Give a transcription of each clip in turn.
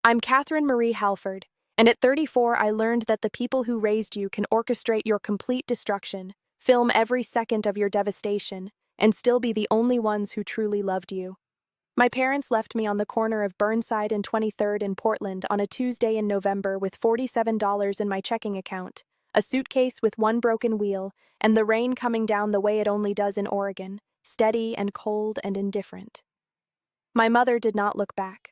I'm Catherine Marie Halford, and at 34 I learned that the people who raised you can orchestrate your complete destruction, film every second of your devastation, and still be the only ones who truly loved you. My parents left me on the corner of Burnside and 23rd in Portland on a Tuesday in November with $47 in my checking account, a suitcase with one broken wheel, and the rain coming down the way it only does in Oregon, steady and cold and indifferent. My mother did not look back.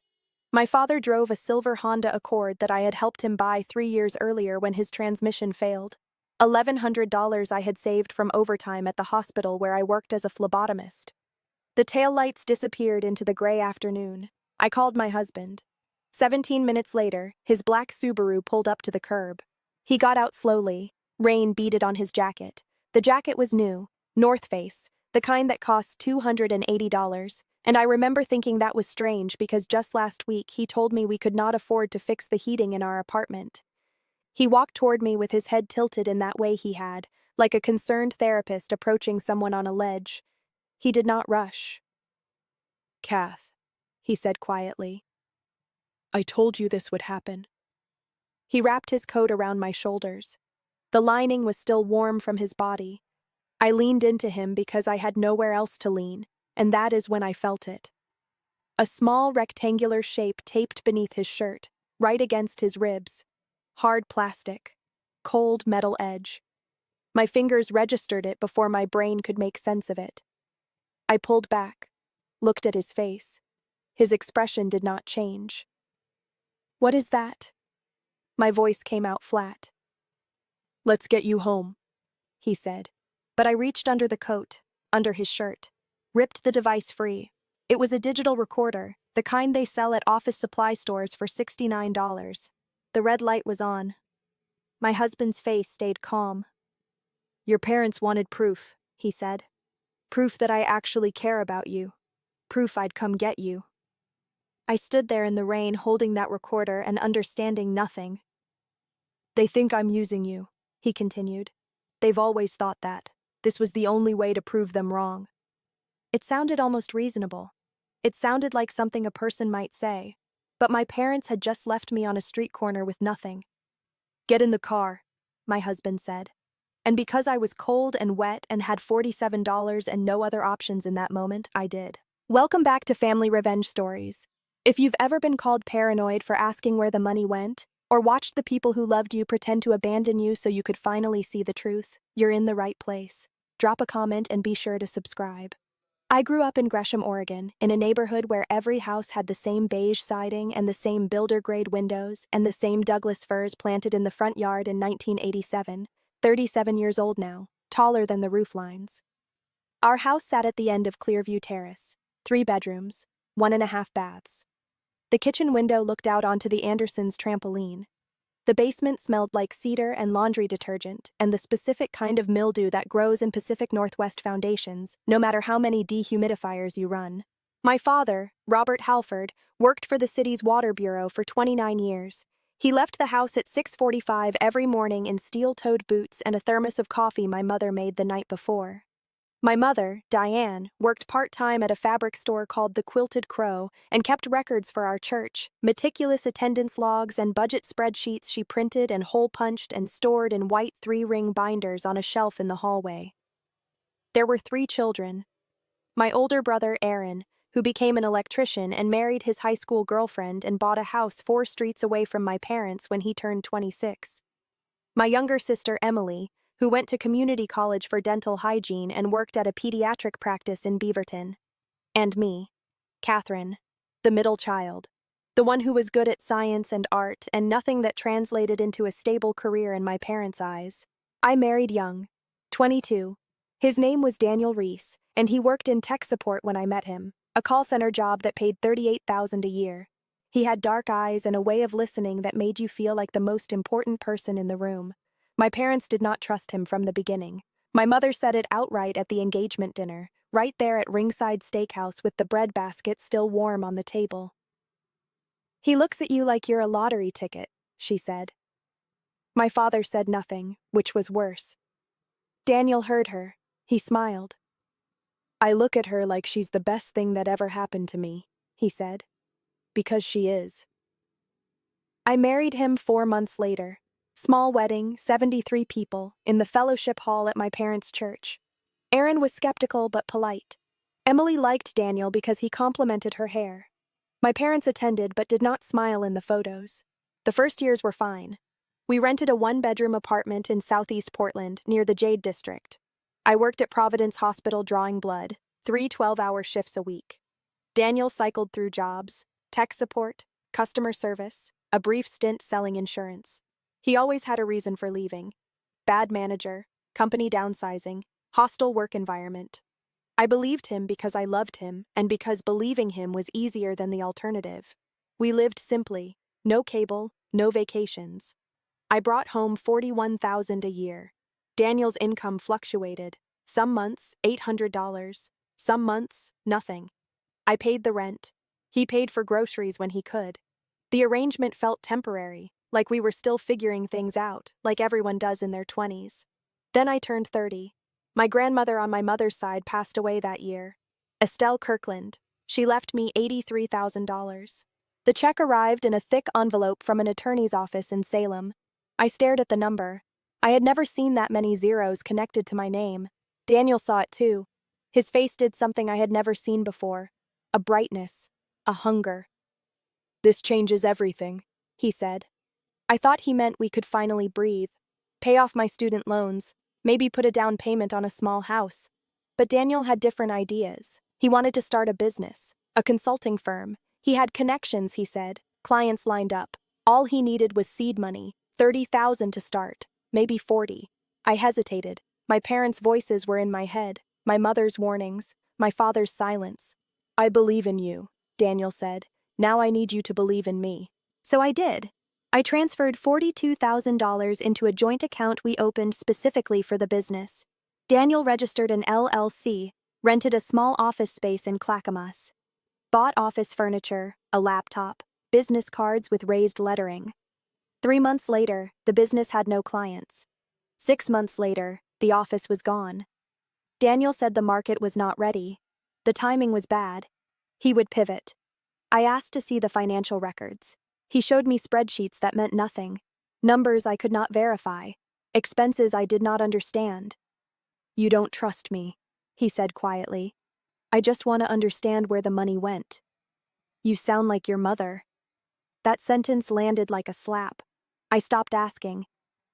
My father drove a silver Honda Accord that I had helped him buy 3 years earlier when his transmission failed. $1,100 I had saved from overtime at the hospital where I worked as a phlebotomist. The taillights disappeared into the gray afternoon. I called my husband. 17 minutes later, his black Subaru pulled up to the curb. He got out slowly. Rain beaded on his jacket. The jacket was new, North Face, the kind that cost $280, and I remember thinking that was strange because just last week he told me we could not afford to fix the heating in our apartment. He walked toward me with his head tilted in that way he had, like a concerned therapist approaching someone on a ledge. He did not rush. "Kath," he said quietly, "I told you this would happen." He wrapped his coat around my shoulders. The lining was still warm from his body. I leaned into him because I had nowhere else to lean, and that is when I felt it. A small rectangular shape taped beneath his shirt, right against his ribs. Hard plastic. Cold metal edge. My fingers registered it before my brain could make sense of it. I pulled back, looked at his face. His expression did not change. "What is that?" My voice came out flat. "Let's get you home," he said. But I reached under the coat, under his shirt, ripped the device free. It was a digital recorder, the kind they sell at office supply stores for $69. The red light was on. My husband's face stayed calm. "Your parents wanted proof," he said. "Proof that I actually care about you. Proof I'd come get you." I stood there in the rain holding that recorder and understanding nothing. "They think I'm using you," he continued. "They've always thought that. This was the only way to prove them wrong." It sounded almost reasonable. It sounded like something a person might say. But my parents had just left me on a street corner with nothing. "Get in the car," my husband said. And because I was cold and wet and had $47 and no other options in that moment, I did. Welcome back to Family Revenge Stories. If you've ever been called paranoid for asking where the money went, or watched the people who loved you pretend to abandon you so you could finally see the truth, you're in the right place. Drop a comment and be sure to subscribe. I grew up in Gresham, Oregon, in a neighborhood where every house had the same beige siding and the same builder-grade windows and the same Douglas firs planted in the front yard in 1987, 37 years old now, taller than the roof lines. Our house sat at the end of Clearview Terrace, 3 bedrooms, 1.5 baths. The kitchen window looked out onto the Andersons' trampoline. The basement smelled like cedar and laundry detergent and the specific kind of mildew that grows in Pacific Northwest foundations, no matter how many dehumidifiers you run. My father, Robert Halford, worked for the city's water bureau for 29 years. He left the house at 6:45 every morning in steel-toed boots and a thermos of coffee my mother made the night before. My mother, Diane, worked part-time at a fabric store called the Quilted Crow and kept records for our church, meticulous attendance logs and budget spreadsheets she printed and hole-punched and stored in white 3-ring binders on a shelf in the hallway. There were 3 children. My older brother, Aaron, who became an electrician and married his high school girlfriend and bought a house 4 streets away from my parents when he turned 26. My younger sister, Emily, who went to community college for dental hygiene and worked at a pediatric practice in Beaverton. And me, Catherine, the middle child, the one who was good at science and art and nothing that translated into a stable career in my parents' eyes. I married young, 22. His name was Daniel Reese, and he worked in tech support when I met him, a call center job that paid $38,000 a year. He had dark eyes and a way of listening that made you feel like the most important person in the room. My parents did not trust him from the beginning. My mother said it outright at the engagement dinner, right there at Ringside Steakhouse with the bread basket still warm on the table. "He looks at you like you're a lottery ticket," she said. My father said nothing, which was worse. Daniel heard her. He smiled. "I look at her like she's the best thing that ever happened to me," he said. "Because she is." I married him 4 months later. Small wedding, 73 people, in the fellowship hall at my parents' church. Aaron was skeptical but polite. Emily liked Daniel because he complimented her hair. My parents attended but did not smile in the photos. The first years were fine. We rented a one-bedroom apartment in southeast Portland near the Jade District. I worked at Providence Hospital drawing blood, 3 12-hour shifts a week. Daniel cycled through jobs, tech support, customer service, a brief stint selling insurance. He always had a reason for leaving. Bad manager, company downsizing, hostile work environment. I believed him because I loved him and because believing him was easier than the alternative. We lived simply, no cable, no vacations. I brought home $41,000 a year. Daniel's income fluctuated. Some months, $800. Some months, nothing. I paid the rent. He paid for groceries when he could. The arrangement felt temporary, like we were still figuring things out, like everyone does in their 20s. Then I turned 30. My grandmother on my mother's side passed away that year. Estelle Kirkland. She left me $83,000. The check arrived in a thick envelope from an attorney's office in Salem. I stared at the number. I had never seen that many zeros connected to my name. Daniel saw it too. His face did something I had never seen before. A brightness. A hunger. "This changes everything," he said. I thought he meant we could finally breathe, pay off my student loans, maybe put a down payment on a small house. But Daniel had different ideas. He wanted to start a business, a consulting firm. He had connections, he said, clients lined up. All he needed was seed money, $30,000 to start, maybe 40. I hesitated. My parents' voices were in my head, my mother's warnings, my father's silence. "I believe in you," Daniel said. "Now I need you to believe in me." So I did. I transferred $42,000 into a joint account we opened specifically for the business. Daniel registered an LLC, rented a small office space in Clackamas, bought office furniture, a laptop, business cards with raised lettering. 3 months later, the business had no clients. 6 months later, the office was gone. Daniel said the market was not ready. The timing was bad. He would pivot. I asked to see the financial records. He showed me spreadsheets that meant nothing, numbers I could not verify, expenses I did not understand. "You don't trust me," he said quietly. "I just want to understand where the money went." "You sound like your mother." That sentence landed like a slap. I stopped asking.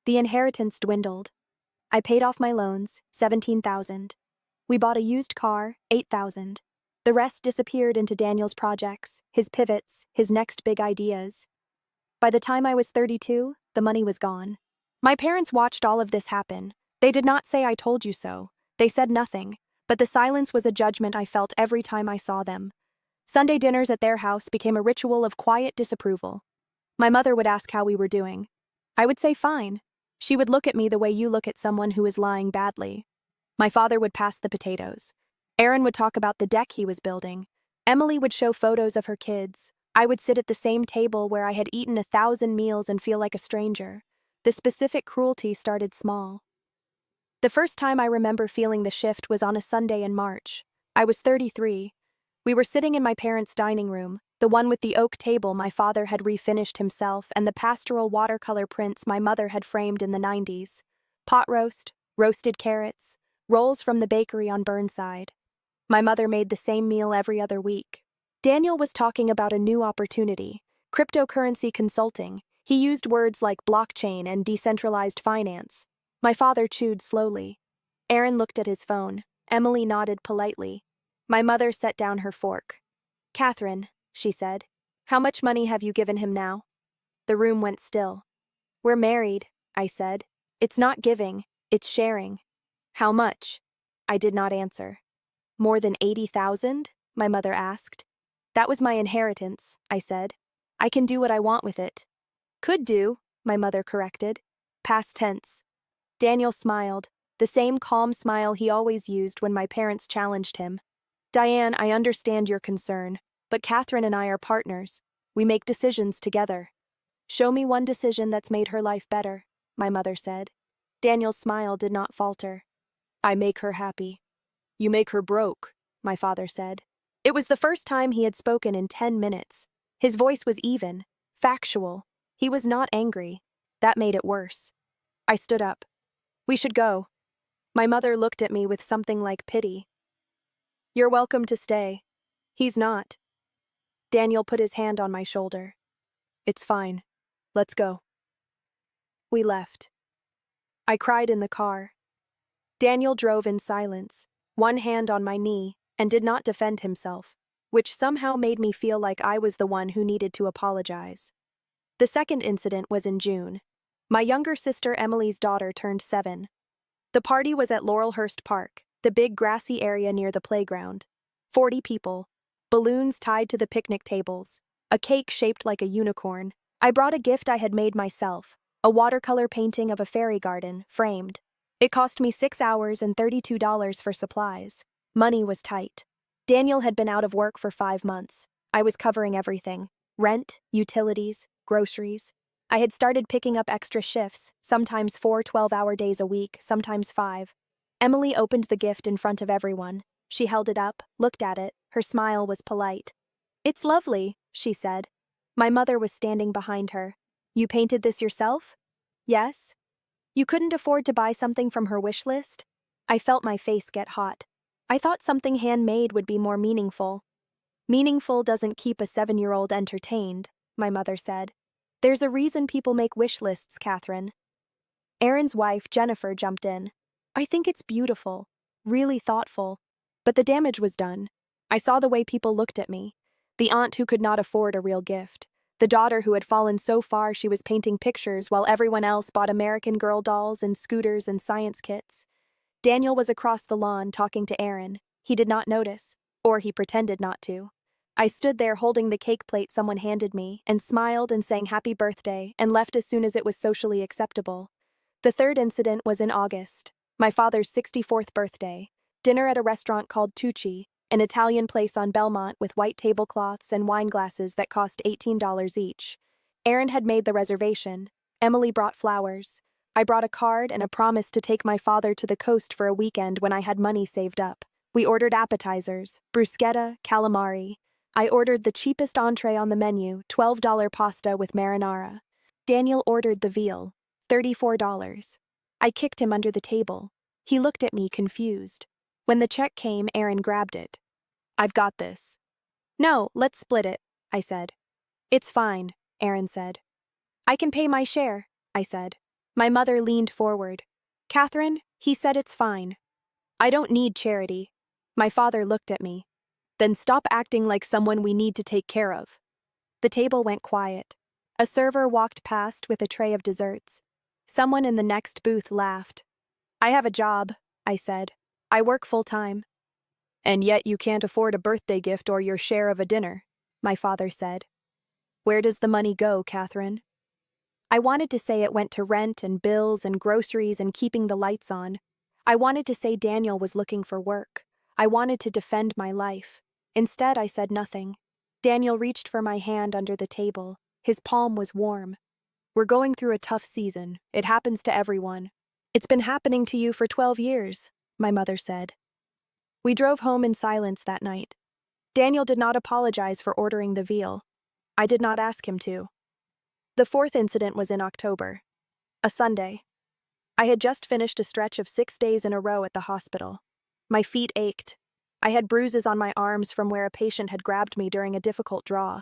The inheritance dwindled. I paid off my loans, $17,000. We bought a used car, $8,000. The rest disappeared into Daniel's projects, his pivots, his next big ideas. By the time I was 32, the money was gone. My parents watched all of this happen. They did not say "I told you so." They said nothing, but the silence was a judgment I felt every time I saw them. Sunday dinners at their house became a ritual of quiet disapproval. My mother would ask how we were doing. I would say fine. She would look at me the way you look at someone who is lying badly. My father would pass the potatoes. Aaron would talk about the deck he was building. Emily would show photos of her kids. I would sit at the same table where I had eaten 1,000 meals and feel like a stranger. The specific cruelty started small. The first time I remember feeling the shift was on a Sunday in March. I was 33. We were sitting in my parents' dining room, the one with the oak table my father had refinished himself and the pastoral watercolor prints my mother had framed in the 90s. Pot roast, roasted carrots, rolls from the bakery on Burnside. My mother made the same meal every other week. Daniel was talking about a new opportunity, cryptocurrency consulting. He used words like blockchain and decentralized finance. My father chewed slowly. Aaron looked at his phone. Emily nodded politely. My mother set down her fork. "Catherine," she said, "how much money have you given him now?" The room went still. "We're married," I said. "It's not giving, it's sharing." "How much?" I did not answer. "More than 80,000? My mother asked. "That was my inheritance," I said. "I can do what I want with it." "Could do," my mother corrected. Past tense. Daniel smiled, the same calm smile he always used when my parents challenged him. "Diane, I understand your concern, but Catherine and I are partners. We make decisions together." "Show me one decision that's made her life better," my mother said. Daniel's smile did not falter. "I make her happy." "You make her broke," my father said. It was the first time he had spoken in 10 minutes. His voice was even, factual. He was not angry. That made it worse. I stood up. We should go. My mother looked at me with something like pity. You're welcome to stay. He's not. Daniel put his hand on my shoulder. It's fine. Let's go. We left. I cried in the car. Daniel drove in silence, one hand on my knee, and did not defend himself, which somehow made me feel like I was the one who needed to apologize. The second incident was in June. My younger sister Emily's daughter turned 7. The party was at Laurelhurst Park, the big grassy area near the playground. 40 people, balloons tied to the picnic tables, a cake shaped like a unicorn. I brought a gift I had made myself, a watercolor painting of a fairy garden, framed. It cost me 6 hours and $32 for supplies. Money was tight. Daniel had been out of work for 5 months. I was covering everything: rent, utilities, groceries. I had started picking up extra shifts, sometimes 4 12-hour days a week, sometimes 5. Emily opened the gift in front of everyone. She held it up, looked at it, her smile was polite. "It's lovely," she said. My mother was standing behind her. "You painted this yourself?" "Yes." "You couldn't afford to buy something from her wish list?" I felt my face get hot. I thought something handmade would be more meaningful. "Meaningful doesn't keep a 7-year-old entertained," my mother said. "There's a reason people make wish lists, Catherine." Aaron's wife, Jennifer, jumped in. "I think it's beautiful, really thoughtful. But the damage was done. I saw the way people looked at me. The aunt who could not afford a real gift. The daughter who had fallen so far she was painting pictures while everyone else bought American Girl dolls and scooters and science kits." Daniel was across the lawn talking to Aaron. He did not notice, or he pretended not to. I stood there holding the cake plate someone handed me and smiled and sang happy birthday and left as soon as it was socially acceptable. The third incident was in August, my father's 64th birthday. Dinner at a restaurant called Tucci, an Italian place on Belmont with white tablecloths and wine glasses that cost $18 each. Aaron had made the reservation. Emily brought flowers. I brought a card and a promise to take my father to the coast for a weekend when I had money saved up. We ordered appetizers, bruschetta, calamari. I ordered the cheapest entree on the menu, $12 pasta with marinara. Daniel ordered the veal, $34. I kicked him under the table. He looked at me confused. When the check came, Aaron grabbed it. "I've got this." "No, let's split it," I said. "It's fine," Aaron said. "I can pay my share," I said. My mother leaned forward. "Catherine, he said it's fine." "I don't need charity." My father looked at me. "Then stop acting like someone we need to take care of." The table went quiet. A server walked past with a tray of desserts. Someone in the next booth laughed. "I have a job," I said. "I work full-time." "And yet you can't afford a birthday gift or your share of a dinner," my father said. "Where does the money go, Catherine?" I wanted to say it went to rent and bills and groceries and keeping the lights on. I wanted to say Daniel was looking for work. I wanted to defend my life. Instead, I said nothing. Daniel reached for my hand under the table. His palm was warm. "We're going through a tough season. It happens to everyone." "It's been happening to you for 12 years, my mother said. We drove home in silence that night. Daniel did not apologize for ordering the veal. I did not ask him to. The fourth incident was in October. A Sunday. I had just finished a stretch of 6 days in a row at the hospital. My feet ached. I had bruises on my arms from where a patient had grabbed me during a difficult draw.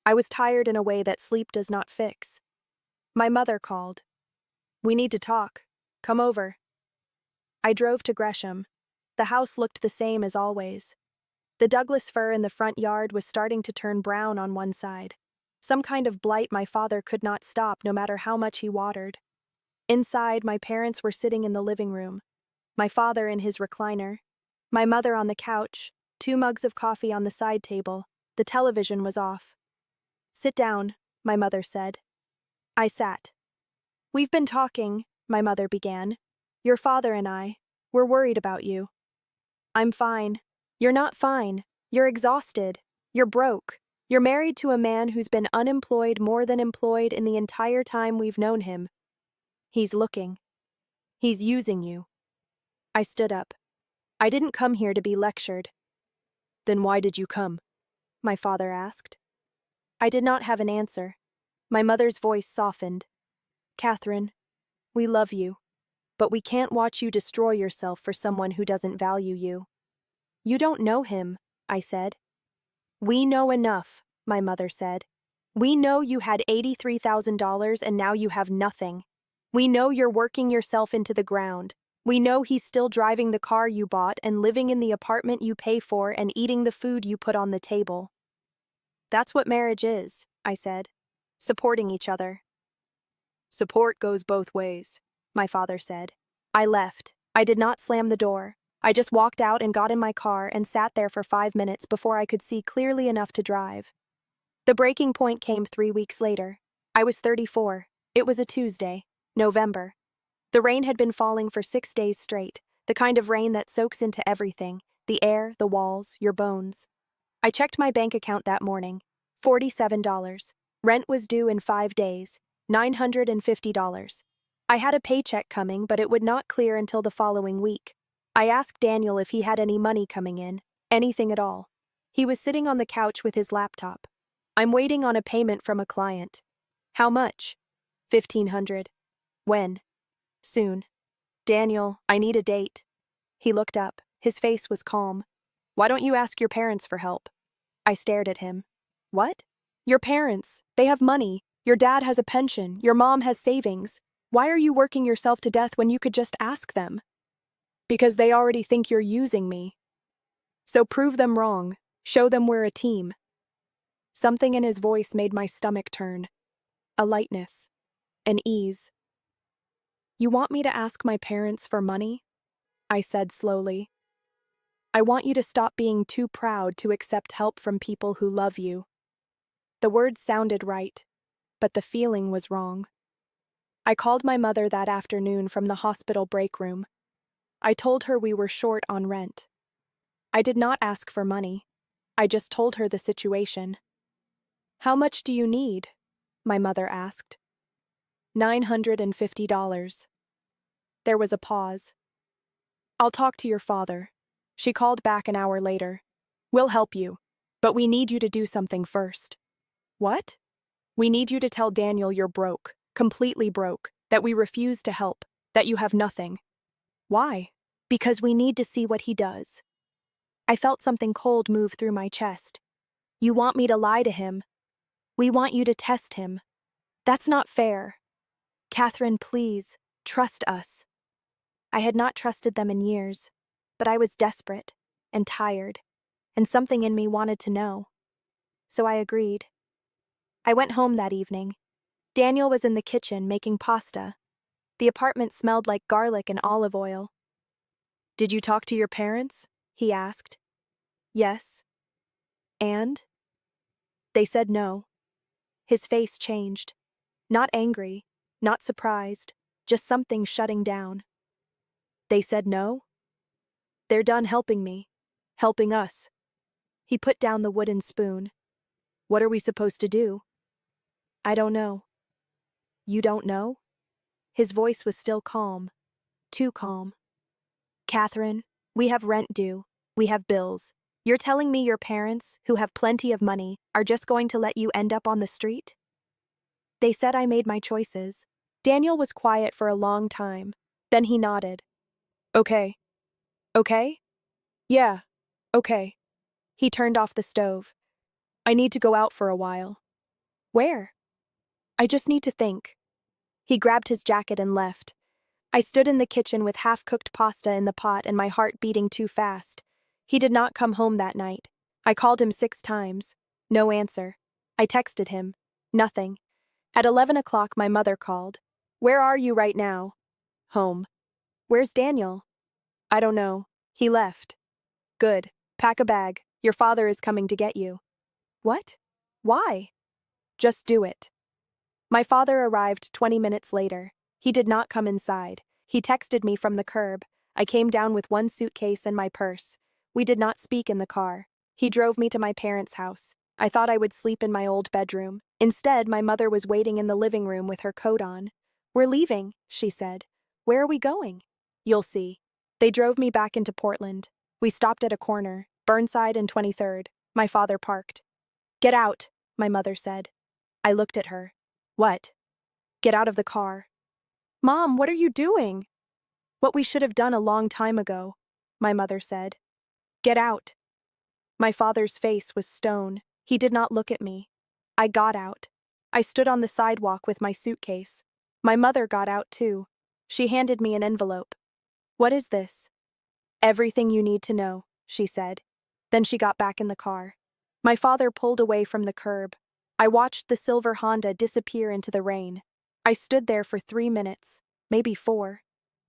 I was tired in a way that sleep does not fix. My mother called. "We need to talk. Come over." I drove to Gresham. The house looked the same as always. The Douglas fir in the front yard was starting to turn brown on one side. Some kind of blight my father could not stop no matter how much he watered. Inside, my parents were sitting in the living room. My father in his recliner. My mother on the couch, 2 mugs of coffee on the side table. The television was off. "Sit down," my mother said. I sat. "We've been talking," my mother began. "Your father and I. We're worried about you." "I'm fine." "You're not fine. You're exhausted. You're broke. You're married to a man who's been unemployed more than employed in the entire time we've known him. He's looking. He's using you." I stood up. "I didn't come here to be lectured." "Then why did you come?" my father asked. I did not have an answer. My mother's voice softened. Catherine, we love you, but we can't watch you destroy yourself for someone who doesn't value you. You don't know him, I said. We know enough, my mother said. We know you had $83,000 and now you have nothing. We know you're working yourself into the ground. We know he's still driving the car you bought and living in the apartment you pay for and eating the food you put on the table. That's what marriage is, I said. Supporting each other. Support goes both ways, my father said. I left. I did not slam the door. I just walked out and got in my car and sat there for 5 minutes before I could see clearly enough to drive. The breaking point came 3 weeks later. I was 34. It was a Tuesday, November. The rain had been falling for 6 days straight, the kind of rain that soaks into everything, the air, the walls, your bones. I checked my bank account that morning. $47. Rent was due in 5 days. $950. I had a paycheck coming, but it would not clear until the following week. I asked Daniel if he had any money coming in, anything at all. He was sitting on the couch with his laptop. I'm waiting on a payment from a client. How much? $1,500. When? Soon. Daniel, I need a date. He looked up. His face was calm. Why don't you ask your parents for help? I stared at him. What? Your parents. They have money. Your dad has a pension. Your mom has savings. Why are you working yourself to death when you could just ask them? Because they already think you're using me. So prove them wrong. Show them we're a team. Something in his voice made my stomach turn. A lightness. An ease. You want me to ask my parents for money? I said slowly. I want you to stop being too proud to accept help from people who love you. The words sounded right, but the feeling was wrong. I called my mother that afternoon from the hospital break room. I told her we were short on rent. I did not ask for money. I just told her the situation. How much do you need? My mother asked. $950. There was a pause. I'll talk to your father. She called back an hour later. We'll help you, but we need you to do something first. What? We need you to tell Daniel you're broke, completely broke, that we refuse to help, that you have nothing. Why? Because we need to see what he does. I felt something cold move through my chest. You want me to lie to him? We want you to test him. That's not fair. Catherine, please, trust us. I had not trusted them in years, but I was desperate and tired, and something in me wanted to know. So I agreed. I went home that evening. Daniel was in the kitchen making pasta. The apartment smelled like garlic and olive oil. Did you talk to your parents? He asked. Yes. And? They said no. His face changed. Not angry, not surprised, just something shutting down. They said no? They're done helping me. Helping us. He put down the wooden spoon. What are we supposed to do? I don't know. You don't know? His voice was still calm. Too calm. Catherine, we have rent due. We have bills. You're telling me your parents, who have plenty of money, are just going to let you end up on the street? They said I made my choices. Daniel was quiet for a long time. Then he nodded. Okay. Okay? Yeah. Okay. He turned off the stove. I need to go out for a while. Where? I just need to think. He grabbed his jacket and left. I stood in the kitchen with half-cooked pasta in the pot and my heart beating too fast. He did not come home that night. I called him 6 times. No answer. I texted him. Nothing. At 11 o'clock, my mother called. Where are you right now? Home. Where's Daniel? I don't know. He left. Good. Pack a bag. Your father is coming to get you. What? Why? Just do it. My father arrived 20 minutes later. He did not come inside. He texted me from the curb. I came down with one suitcase and my purse. We did not speak in the car. He drove me to my parents' house. I thought I would sleep in my old bedroom. Instead, my mother was waiting in the living room with her coat on. We're leaving, she said. Where are we going? You'll see. They drove me back into Portland. We stopped at a corner, Burnside and 23rd. My father parked. Get out, my mother said. I looked at her. What? Get out of the car. Mom, what are you doing? What we should have done a long time ago, my mother said. Get out. My father's face was stone. He did not look at me. I got out. I stood on the sidewalk with my suitcase. My mother got out too. She handed me an envelope. What is this? Everything you need to know, she said. Then she got back in the car. My father pulled away from the curb. I watched the silver Honda disappear into the rain. I stood there for 3 minutes, maybe 4.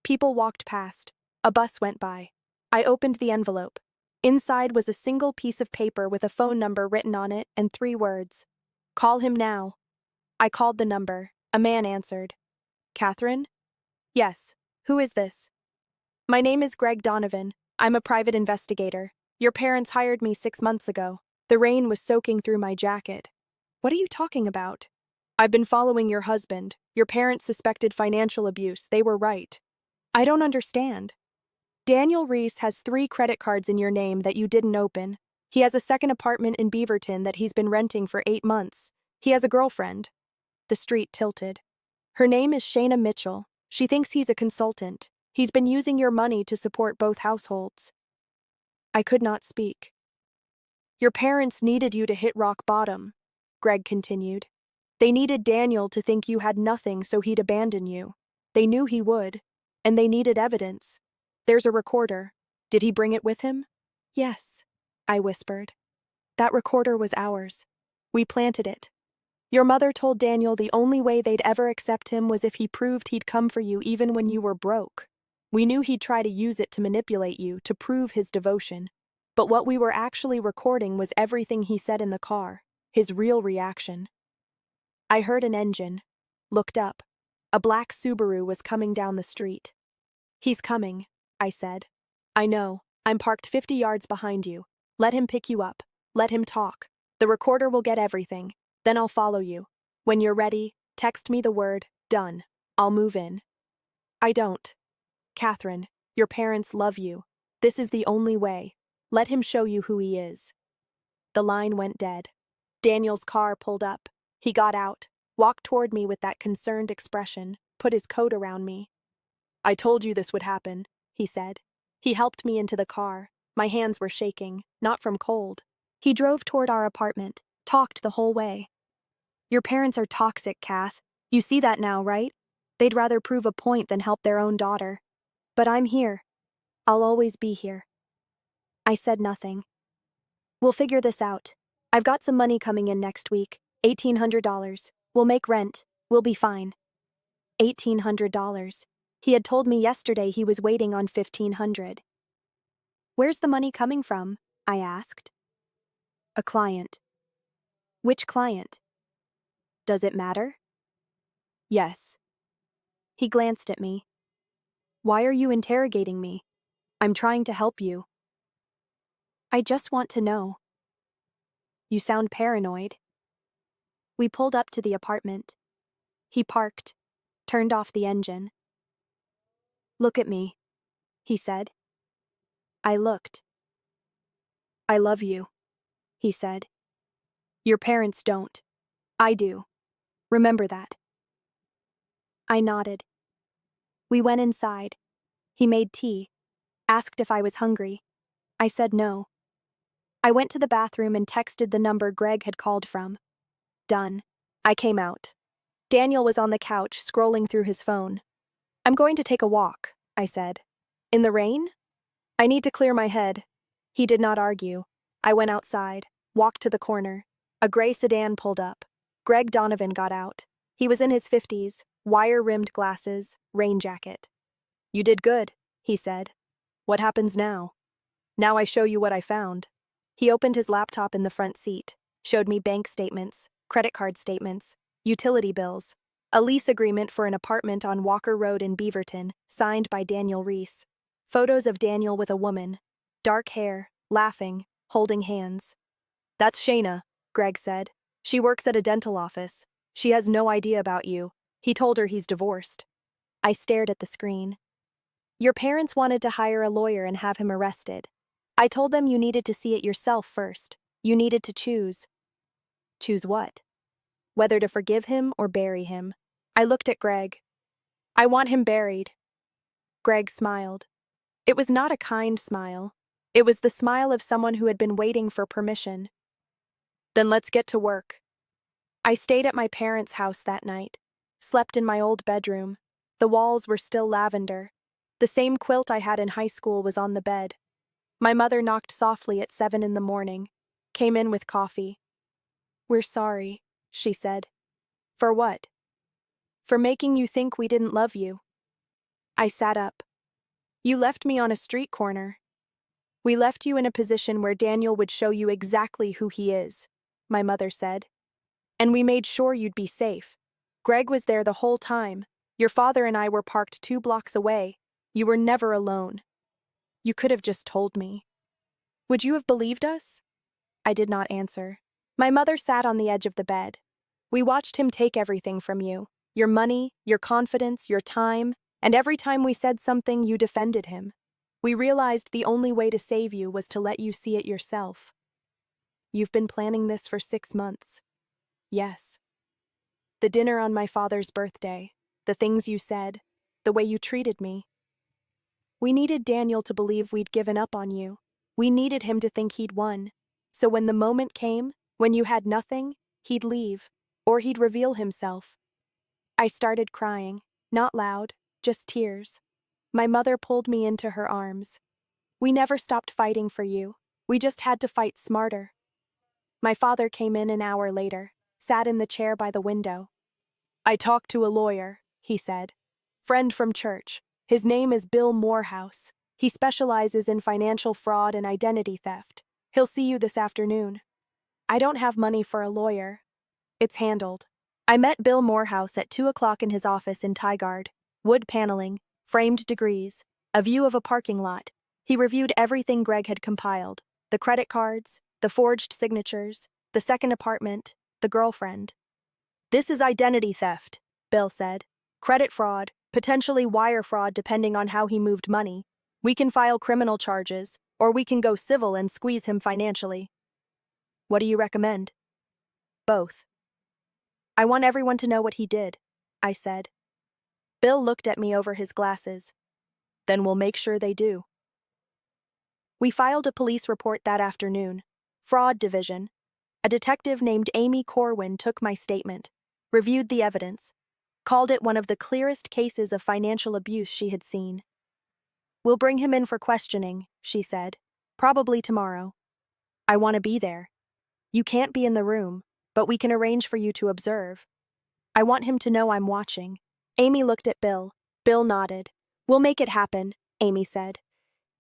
People walked past. A bus went by. I opened the envelope. Inside was a single piece of paper with a phone number written on it and 3 words. Call him now. I called the number. A man answered. Catherine? Yes. Who is this? My name is Greg Donovan. I'm a private investigator. Your parents hired me 6 months ago. The rain was soaking through my jacket. What are you talking about? I've been following your husband. Your parents suspected financial abuse. They were right. I don't understand. Daniel Reese has 3 credit cards in your name that you didn't open. He has a second apartment in Beaverton that he's been renting for 8 months. He has a girlfriend. The street tilted. Her name is Shayna Mitchell. She thinks he's a consultant. He's been using your money to support both households. I could not speak. Your parents needed you to hit rock bottom, Greg continued. They needed Daniel to think you had nothing so he'd abandon you. They knew he would, and they needed evidence. There's a recorder. Did he bring it with him? Yes, I whispered. That recorder was ours. We planted it. Your mother told Daniel the only way they'd ever accept him was if he proved he'd come for you even when you were broke. We knew he'd try to use it to manipulate you, to prove his devotion. But what we were actually recording was everything he said in the car, his real reaction. I heard an engine. Looked up. A black Subaru was coming down the street. He's coming, I said. I know. I'm parked 50 yards behind you. Let him pick you up. Let him talk. The recorder will get everything. Then I'll follow you. When you're ready, text me the word, done. I'll move in. I don't. Catherine, your parents love you. This is the only way. Let him show you who he is. The line went dead. Daniel's car pulled up. He got out, walked toward me with that concerned expression, put his coat around me. I told you this would happen, he said. He helped me into the car. My hands were shaking, not from cold. He drove toward our apartment, talked the whole way. Your parents are toxic, Kath. You see that now, right? They'd rather prove a point than help their own daughter. But I'm here. I'll always be here. I said nothing. We'll figure this out. I've got some money coming in next week. $1,800. We'll make rent. We'll be fine. $1,800. He had told me yesterday he was waiting on $1,500. Where's the money coming from? I asked. A client. Which client? Does it matter? Yes. He glanced at me. Why are you interrogating me? I'm trying to help you. I just want to know. You sound paranoid. We pulled up to the apartment. He parked, turned off the engine. Look at me, he said. I looked. I love you, he said. Your parents don't. I do. Remember that. I nodded. We went inside. He made tea, asked if I was hungry. I said no. I went to the bathroom and texted the number Greg had called from. Done. I came out. Daniel was on the couch, scrolling through his phone. I'm going to take a walk, I said. In the rain? I need to clear my head. He did not argue. I went outside, walked to the corner. A gray sedan pulled up. Greg Donovan got out. He was in his 50s, wire-rimmed glasses, rain jacket. You did good, he said. What happens now? Now I show you what I found. He opened his laptop in the front seat, showed me bank statements, credit card statements, utility bills, a lease agreement for an apartment on Walker Road in Beaverton, signed by Daniel Reese. Photos of Daniel with a woman, dark hair, laughing, holding hands. That's Shayna, Greg said. She works at a dental office. She has no idea about you. He told her he's divorced. I stared at the screen. Your parents wanted to hire a lawyer and have him arrested. I told them you needed to see it yourself first. You needed to choose. Choose what? whether to forgive him or bury him. I looked at Greg. I want him buried. Greg smiled. It was not a kind smile. It was the smile of someone who had been waiting for permission. Then let's get to work. I stayed at my parents' house that night, slept in my old bedroom. The walls were still lavender. The same quilt I had in high school was on the bed. My mother knocked softly at 7 in the morning, came in with coffee. "We're sorry," she said. "For what?" "For making you think we didn't love you." I sat up. "You left me on a street corner." "We left you in a position where Daniel would show you exactly who he is," my mother said. "And we made sure you'd be safe. Greg was there the whole time. Your father and I were parked 2 blocks away. You were never alone. You could have just told me." "Would you have believed us?" I did not answer. My mother sat on the edge of the bed. "We watched him take everything from you. Your money, your confidence, your time, and every time we said something, you defended him. We realized the only way to save you was to let you see it yourself. You've been planning this for 6 months." "Yes." "The dinner on my father's birthday, the things you said, the way you treated me. We needed Daniel to believe we'd given up on you. We needed him to think he'd won. So when the moment came, when you had nothing, he'd leave, or he'd reveal himself." I started crying, not loud, just tears. My mother pulled me into her arms. "We never stopped fighting for you. We just had to fight smarter." My father came in an hour later, sat in the chair by the window. "I talked to a lawyer," he said. "Friend from church. His name is Bill Morehouse. He specializes in financial fraud and identity theft. He'll see you this afternoon." "I don't have money for a lawyer." "It's handled." I met Bill Morehouse at 2 o'clock in his office in Tigard. Wood paneling, framed degrees, a view of a parking lot. He reviewed everything Greg had compiled: the credit cards, the forged signatures, the second apartment, the girlfriend. "This is identity theft," Bill said. "Credit fraud, potentially wire fraud depending on how he moved money. We can file criminal charges, or we can go civil and squeeze him financially." "What do you recommend?" "Both." "I want everyone to know what he did," I said. Bill looked at me over his glasses. "Then we'll make sure they do." We filed a police report that afternoon. Fraud Division. A detective named Amy Corwin took my statement, reviewed the evidence, called it one of the clearest cases of financial abuse she had seen. "We'll bring him in for questioning," she said. "Probably tomorrow." "I want to be there." "You can't be in the room, but we can arrange for you to observe." "I want him to know I'm watching." Amy looked at Bill. Bill nodded. "We'll make it happen," Amy said.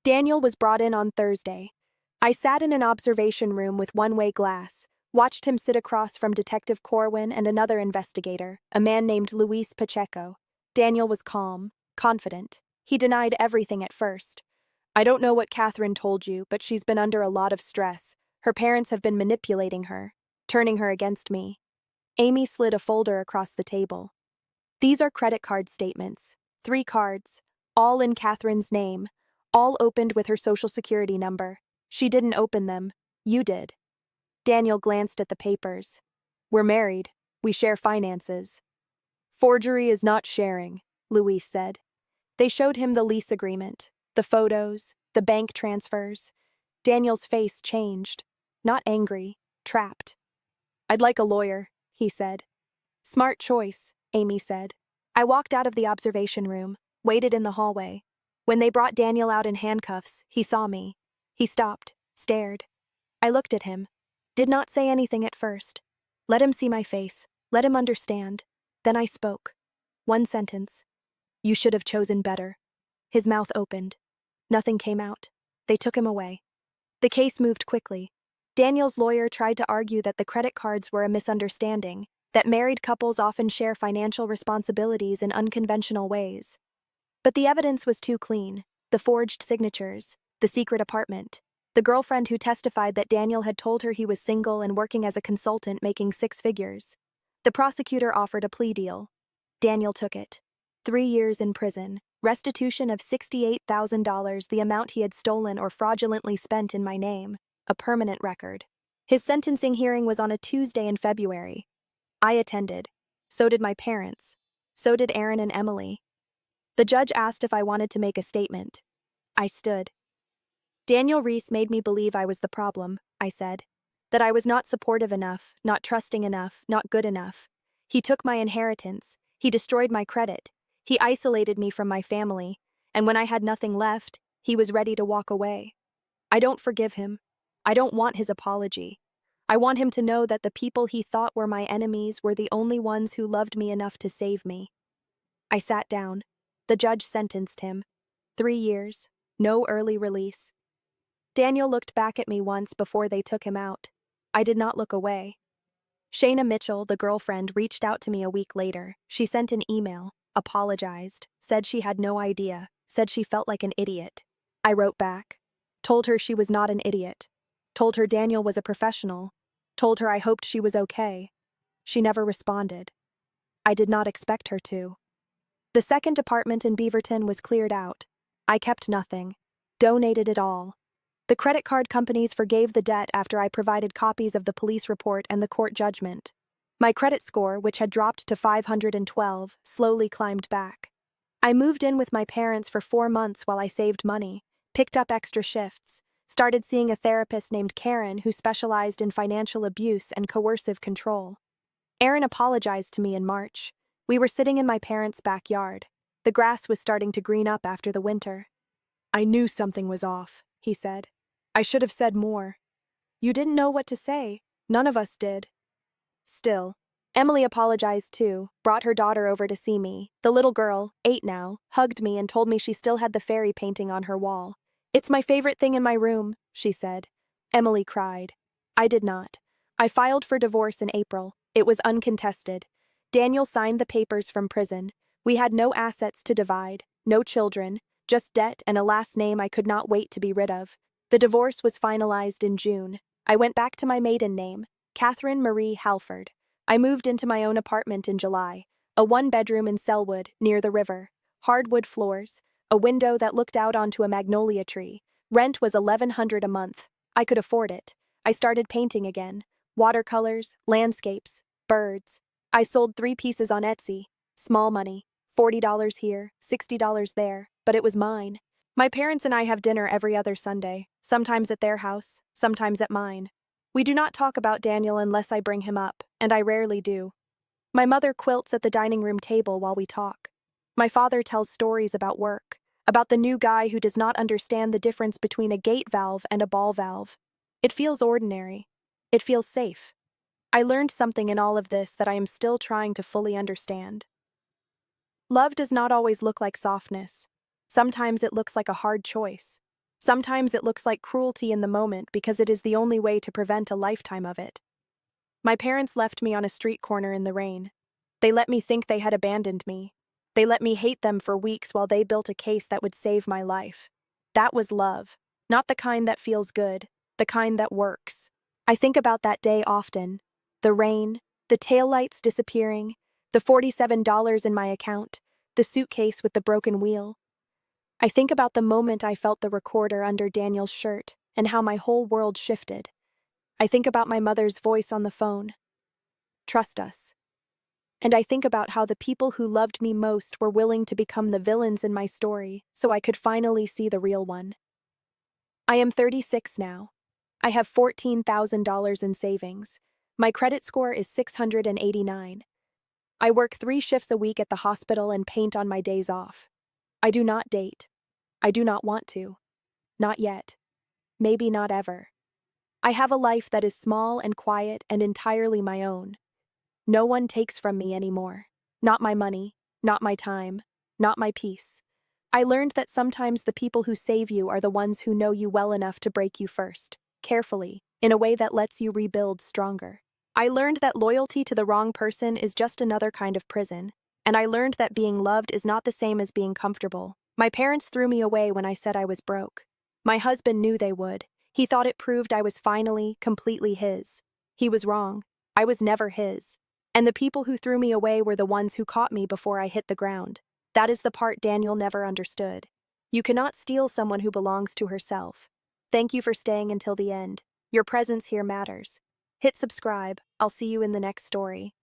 Daniel was brought in on Thursday. I sat in an observation room with one-way glass, watched him sit across from Detective Corwin and another investigator, a man named Luis Pacheco. Daniel was calm, confident. He denied everything at first. "I don't know what Catherine told you, but she's been under a lot of stress. Her parents have been manipulating her, turning her against me." Amy slid a folder across the table. "These are credit card statements. 3 cards, all in Catherine's name, all opened with her social security number. She didn't open them. You did." Daniel glanced at the papers. "We're married. We share finances." "Forgery is not sharing," Luis said. They showed him the lease agreement, the photos, the bank transfers. Daniel's face changed. Not angry, trapped. "I'd like a lawyer," he said. "Smart choice," Amy said. I walked out of the observation room, waited in the hallway. When they brought Daniel out in handcuffs, he saw me. He stopped, stared. I looked at him. Did not say anything at first. Let him see my face. Let him understand. Then I spoke. One sentence. "You should have chosen better." His mouth opened. Nothing came out. They took him away. The case moved quickly. Daniel's lawyer tried to argue that the credit cards were a misunderstanding, that married couples often share financial responsibilities in unconventional ways. But the evidence was too clean: the forged signatures, the secret apartment, the girlfriend who testified that Daniel had told her he was single and working as a consultant making 6 figures. The prosecutor offered a plea deal. Daniel took it. 3 years in prison, restitution of $68,000, the amount he had stolen or fraudulently spent in my name, a permanent record. His sentencing hearing was on a Tuesday in February. I attended. So did my parents. So did Aaron and Emily. The judge asked if I wanted to make a statement. I stood. Daniel Reese made me believe I was the problem, I said. That I was not supportive enough, not trusting enough, not good enough. He took my inheritance. He destroyed my credit. He isolated me from my family. And when I had nothing left, he was ready to walk away. I don't forgive him. I don't want his apology. I want him to know that the people he thought were my enemies were the only ones who loved me enough to save me. I sat down. The judge sentenced him. 3 years. No early release. Daniel looked back at me once before they took him out. I did not look away. Shayna Mitchell, the girlfriend, reached out to me a week later. She sent an email, apologized, said she had no idea, said she felt like an idiot. I wrote back, told her she was not an idiot, told her Daniel was a professional, told her I hoped she was okay. She never responded. I did not expect her to. The second apartment in Beaverton was cleared out. I kept nothing, donated it all. The credit card companies forgave the debt after I provided copies of the police report and the court judgment. My credit score, which had dropped to 512, slowly climbed back. I moved in with my parents for 4 months while I saved money, picked up extra shifts, started seeing a therapist named Karen who specialized in financial abuse and coercive control. Aaron apologized to me in March. We were sitting in my parents' backyard. The grass was starting to green up after the winter. I knew something was off, he said. I should have said more. You didn't know what to say. None of us did. Still, Emily apologized too, brought her daughter over to see me. The little girl, 8 now, hugged me and told me she still had the fairy painting on her wall. It's my favorite thing in my room, she said. Emily cried. I did not. I filed for divorce in April. It was uncontested. Daniel signed the papers from prison. We had no assets to divide, no children, just debt and a last name I could not wait to be rid of. The divorce was finalized in June. I went back to my maiden name, Catherine Marie Halford. I moved into my own apartment in July, a 1-bedroom in Selwood, near the river. Hardwood floors, a window that looked out onto a magnolia tree. Rent was $1,100 a month. I could afford it. I started painting again. Watercolors, landscapes, birds. I sold 3 pieces on Etsy. Small money. $40 here, $60 there, but it was mine. My parents and I have dinner every other Sunday, sometimes at their house, sometimes at mine. We do not talk about Daniel unless I bring him up, and I rarely do. My mother quilts at the dining room table while we talk. My father tells stories about work, about the new guy who does not understand the difference between a gate valve and a ball valve. It feels ordinary. It feels safe. I learned something in all of this that I am still trying to fully understand. Love does not always look like softness. Sometimes it looks like a hard choice. Sometimes it looks like cruelty in the moment because it is the only way to prevent a lifetime of it. My parents left me on a street corner in the rain. They let me think they had abandoned me. They let me hate them for weeks while they built a case that would save my life. That was love, not the kind that feels good, the kind that works. I think about that day often. The rain, the taillights disappearing, the $47 in my account, the suitcase with the broken wheel. I think about the moment I felt the recorder under Daniel's shirt and how my whole world shifted. I think about my mother's voice on the phone. Trust us. And I think about how the people who loved me most were willing to become the villains in my story so I could finally see the real one. I am 36 now. I have $14,000 in savings. My credit score is 689. I work 3 shifts a week at the hospital and paint on my days off. I do not date. I do not want to. Not yet. Maybe not ever. I have a life that is small and quiet and entirely my own. No one takes from me anymore. Not my money, not my time, not my peace. I learned that sometimes the people who save you are the ones who know you well enough to break you first, carefully, in a way that lets you rebuild stronger. I learned that loyalty to the wrong person is just another kind of prison, and I learned that being loved is not the same as being comfortable. My parents threw me away when I said I was broke. My husband knew they would. He thought it proved I was finally, completely his. He was wrong. I was never his. And the people who threw me away were the ones who caught me before I hit the ground. That is the part Daniel never understood. You cannot steal someone who belongs to herself. Thank you for staying until the end. Your presence here matters. Hit subscribe. I'll see you in the next story.